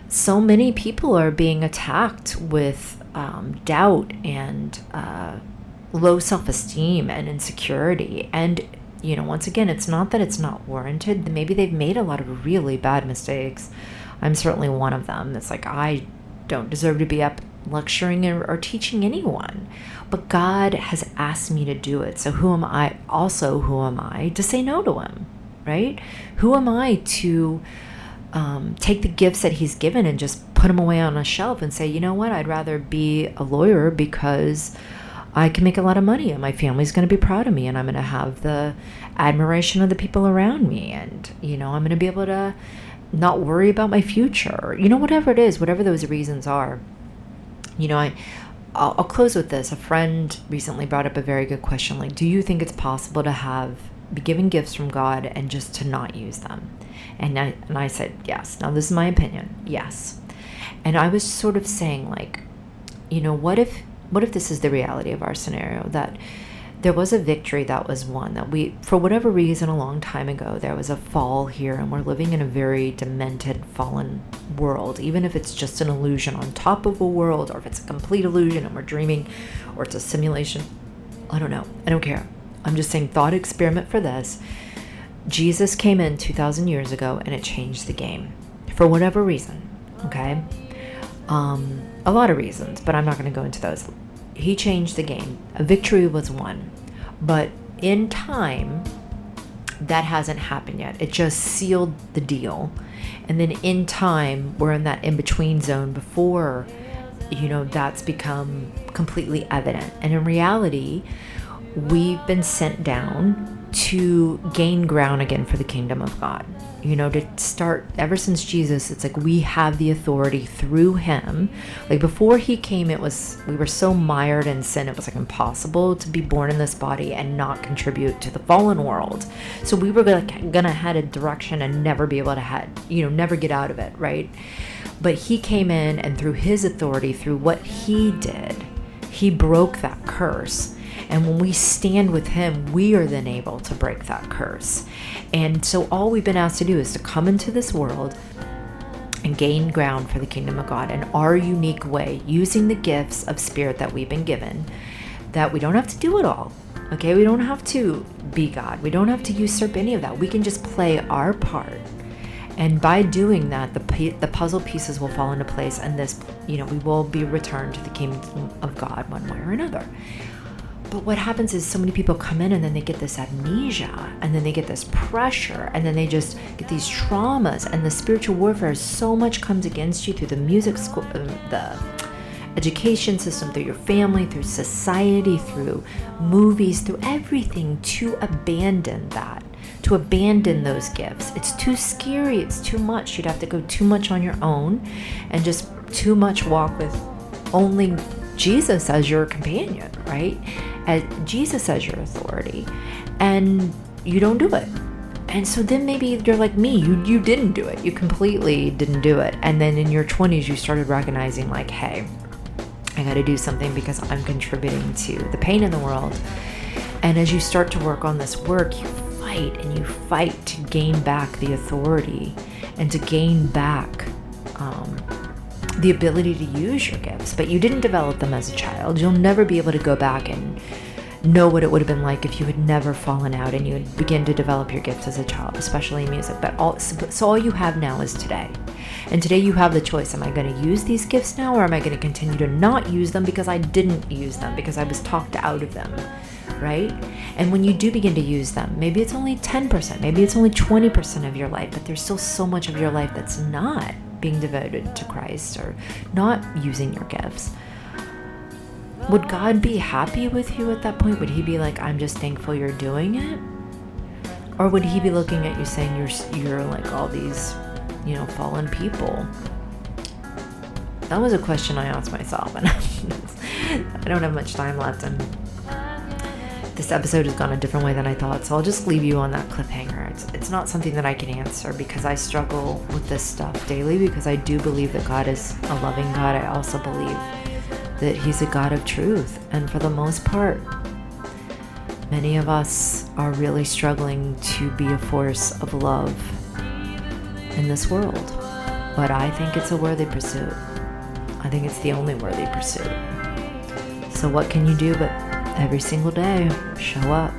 so many people are being attacked with doubt and low self-esteem and insecurity. And, once again, it's not that it's not warranted. Maybe they've made a lot of really bad mistakes. I'm certainly one of them. It's like, I don't deserve to be up lecturing or teaching anyone, but God has asked me to do it. So who am I to say no to him, right? Who am I to take the gifts that he's given and just put them away on a shelf and say, you know what, I'd rather be a lawyer because I can make a lot of money and my family's going to be proud of me and I'm going to have the admiration of the people around me, and I'm going to be able to not worry about my future, whatever it is, whatever those reasons are. I'll close with this. A friend recently brought up a very good question. Like, do you think it's possible to be given gifts from God and just to not use them? And I said, yes. Now, this is my opinion. Yes. And I was sort of saying, like, what if this is the reality of our scenario, that there was a victory that was won, that we, for whatever reason, a long time ago, there was a fall here, and we're living in a very demented, fallen world, even if it's just an illusion on top of a world, or if it's a complete illusion and we're dreaming, or it's a simulation. I don't know. I don't care. I'm just saying, thought experiment for this. Jesus came in 2,000 years ago, and it changed the game for whatever reason. Okay. A lot of reasons, but I'm not going to go into those. He changed the game. A victory was won. But in time, that hasn't happened yet. It just sealed the deal. And then in time, we're in that in-between zone before, that's become completely evident. And in reality, we've been sent down to gain ground again for the kingdom of God. To start, ever since Jesus, it's like we have the authority through him. Like, before he came, we were so mired in sin, it was like impossible to be born in this body and not contribute to the fallen world. So we were gonna head a direction and never be able to never get out of it, right? But he came in, and through his authority, through what he did, he broke that curse. And when we stand with him, we are then able to break that curse. And so all we've been asked to do is to come into this world and gain ground for the kingdom of God in our unique way, using the gifts of spirit that we've been given, that we don't have to do it all. Okay, we don't have to be God. We don't have to usurp any of that. We can just play our part. And by doing that, the puzzle pieces will fall into place, and we will be returned to the kingdom of God one way or another. But what happens is so many people come in and then they get this amnesia, and then they get this pressure, and then they just get these traumas, and the spiritual warfare, so much comes against you through the music school, the education system, through your family, through society, through movies, through everything, to abandon that, to abandon those gifts. It's too scary. It's too much. You'd have to go too much on your own and just too much walk with only Jesus as your companion, right? As Jesus as your authority, and you don't do it. And so then maybe you're like me, you didn't do it. You completely didn't do it. And then in your 20s, you started recognizing, like, hey, I got to do something because I'm contributing to the pain in the world. And as you start to work on this work, you fight to gain back the authority and to gain back the ability to use your gifts. But you didn't develop them as a child. You'll never be able to go back and know what it would have been like if you had never fallen out and you would begin to develop your gifts as a child, especially in music. But all you have now is today. And today you have the choice. Am I going to use these gifts now, or am I going to continue to not use them because I didn't use them, because I was talked out of them? right? And when you do begin to use them, maybe it's only 10%, maybe it's only 20% of your life, but there's still so much of your life that's not being devoted to Christ or not using your gifts. Would God be happy with you at that point? Would he be like, I'm just thankful you're doing it? Or would he be looking at you saying you're like all these, fallen people? That was a question I asked myself, and I don't have much time left, and this episode has gone a different way than I thought, so I'll just leave you on that cliffhanger. It's not something that I can answer because I struggle with this stuff daily, because I do believe that God is a loving God. I also believe that he's a God of truth, and for the most part, many of us are really struggling to be a force of love in this world, but I think it's a worthy pursuit. I think it's the only worthy pursuit. So what can you do but every single day show up?